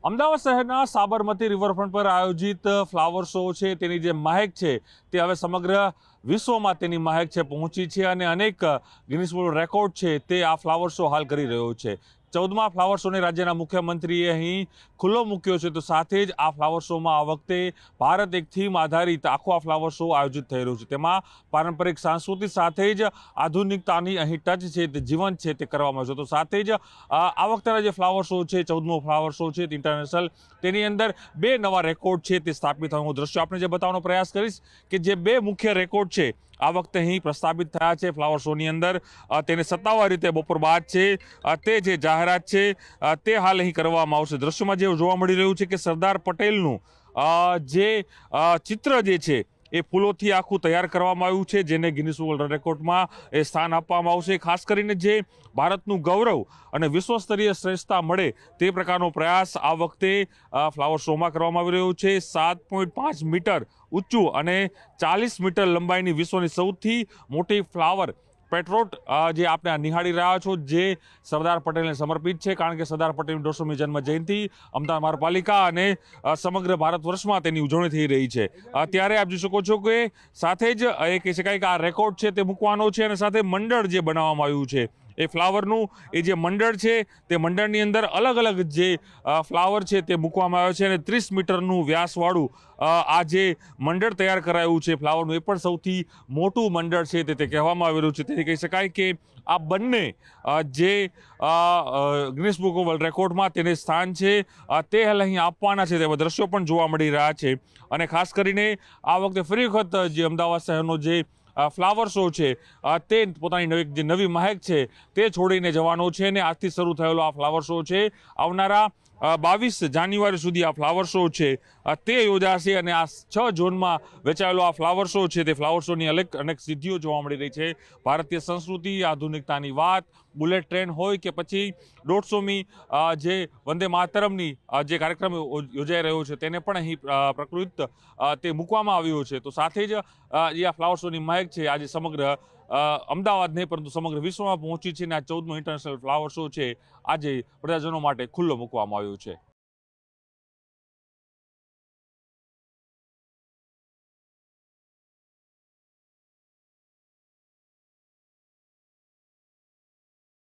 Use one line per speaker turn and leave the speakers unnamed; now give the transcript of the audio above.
અમદાવાદ શહેરના સાબરમતી રિવરફ્રન્ટ પર આયોજિત ફ્લાવર શો છે તેની જે મહેક છે તે હવે સમગ્ર વિશ્વમાં તેની મહેક છે પહોંચી છે અને અનેક ગિનિસ વર્લ્ડ રેકોર્ડ છે તે આ ફ્લાવર શો હાલ કરી રહ્યો છે। 14મા ફ્લાવર શોને રાજ્યના મુખ્યમંત્રીએ અહીં ખુલ્લો મૂક્યો છે, તો સાથે જ આ ફ્લાવર શોમાં આ વખતે ભારત એક થીમ આધારિત આખો આ ફ્લાવર શો આયોજિત થઈ રહ્યો છે। તેમાં પારંપરિક સંસ્કૃતિ સાથે જ આધુનિકતાની અહીં ટચ છે તે જીવંત છે તે કરવામાં આવ્યો છે। તો સાથે જ આ વખતેના જે ફ્લાવર શો છે 14મો ફ્લાવર શો છે ઇન્ટરનેશનલ, તેની અંદર 2 નવા રેકોર્ડ છે તે સ્થાપિત થવાનું દ્રશ્ય આપણે જે બતાવવાનો પ્રયાસ કરીશ કે જે 2 મુખ્ય રેકોર્ડ છે આ વખતે અહીં પ્રસ્થાપિત થયા છે ફ્લાવર શોની અંદર। તેને સત્તાવાર રીતે બપોર બાદ છે તે જે જાહેરાત છે તે હાલ અહીં કરવામાં આવશે। દ્રશ્યમાં જે જોવા મળી રહ્યું છે કે સરદાર પટેલનું જે ચિત્ર જે છે એ ફૂલોથી આખું તૈયાર કરવામાં આવ્યું છે, જેને ગિનિસ વર્લ્ડ રેકોર્ડમાં એ સ્થાન આપવામાં આવશે। ખાસ કરીને જે ભારતનું ગૌરવ અને વિશ્વસ્તરીય શ્રેષ્ઠતા મળે તે પ્રકારનો પ્રયાસ આ વખતે ફ્લાવર શોમાં કરવામાં આવી રહ્યો છે। 7.5 મીટર ઊંચું અને 40 મીટર લંબાઈની વિશ્વની સૌથી મોટી ફ્લાવર પેટ્રોટ જે આપણે નિહાળી રહ્યા છો જે સરદાર પટેલને સમર્પિત છે, કારણ કે સરદાર પટેલની 150મી જન્મ જયંતિ અમદાવાદ મહાનગરપાલિકા અને સમગ્ર ભારત વર્ષમાં તેની ઉજવણી થઈ રહી છે। ત્યારે આપ જોઈ શકો છો કે સાથે જ એ કહી શકાય કે આ રેકોર્ડ છે તે મૂકવાનો છે અને સાથે મંડળ જે બનાવવામાં આવ્યું છે એ ફ્લાવરનું એ જે મંડળ છે તે મંડળની અંદર અલગ અલગ જે ફ્લાવર છે તે મૂકવામાં આવ્યો છે અને 30 મીટરનું વ્યાસવાળું આ જે મંડળ તૈયાર કરાયું છે ફ્લાવરનું, એ પણ સૌથી મોટું મંડળ છે તે કહેવામાં આવી રહ્યું છે। તેથી કહી શકાય કે આ બંને જે ગિનિસ બુક ઓફ વર્લ્ડ રેકોર્ડમાં તેને સ્થાન છે તે હાલ અહીં આપવાના છે તેવા દ્રશ્યો પણ જોવા મળી રહ્યા છે। અને ખાસ કરીને આ વખતે ફરી વખત જે અમદાવાદ શહેરનો જે ફ્લાવર શો છે તે પોતાની જે નવી મહેક છે તે છોડીને જવાનો છે અને આજથી શરૂ થયેલો આ ફ્લાવર શો છે આવનારા 22 જાન્યુઆરી સુધી આ ફ્લાવર શો છે તે યોજાશે અને આ 6 ઝોનમાં વેચાયેલો આ ફ્લાવર શો છે તે ફ્લાવર શોની અનેક સિદ્ધિઓ જોવા મળી રહી છે। ભારતીય સંસ્કૃતિ, આધુનિકતાની વાત, બુલેટ ટ્રેન હોય કે પછી 150મી જે વંદે માતરમની જે કાર્યક્રમ યોજાઈ રહ્યો છે તેને પણ અહીં પ્રકૃત તે મૂકવામાં આવ્યો છે। તો સાથે જ જે આ ફ્લાવર શોની મહેક છે આજે સમગ્ર અમદાવાદ નહીં પરંતુ સમગ્ર વિશ્વમાં પહોંચી છે અને આ 14મો ઇન્ટરનેશનલ ફ્લાવર શો છે આજે પ્રજાજનો માટે ખુલ્લો મૂકવામાં આવ્યો છે।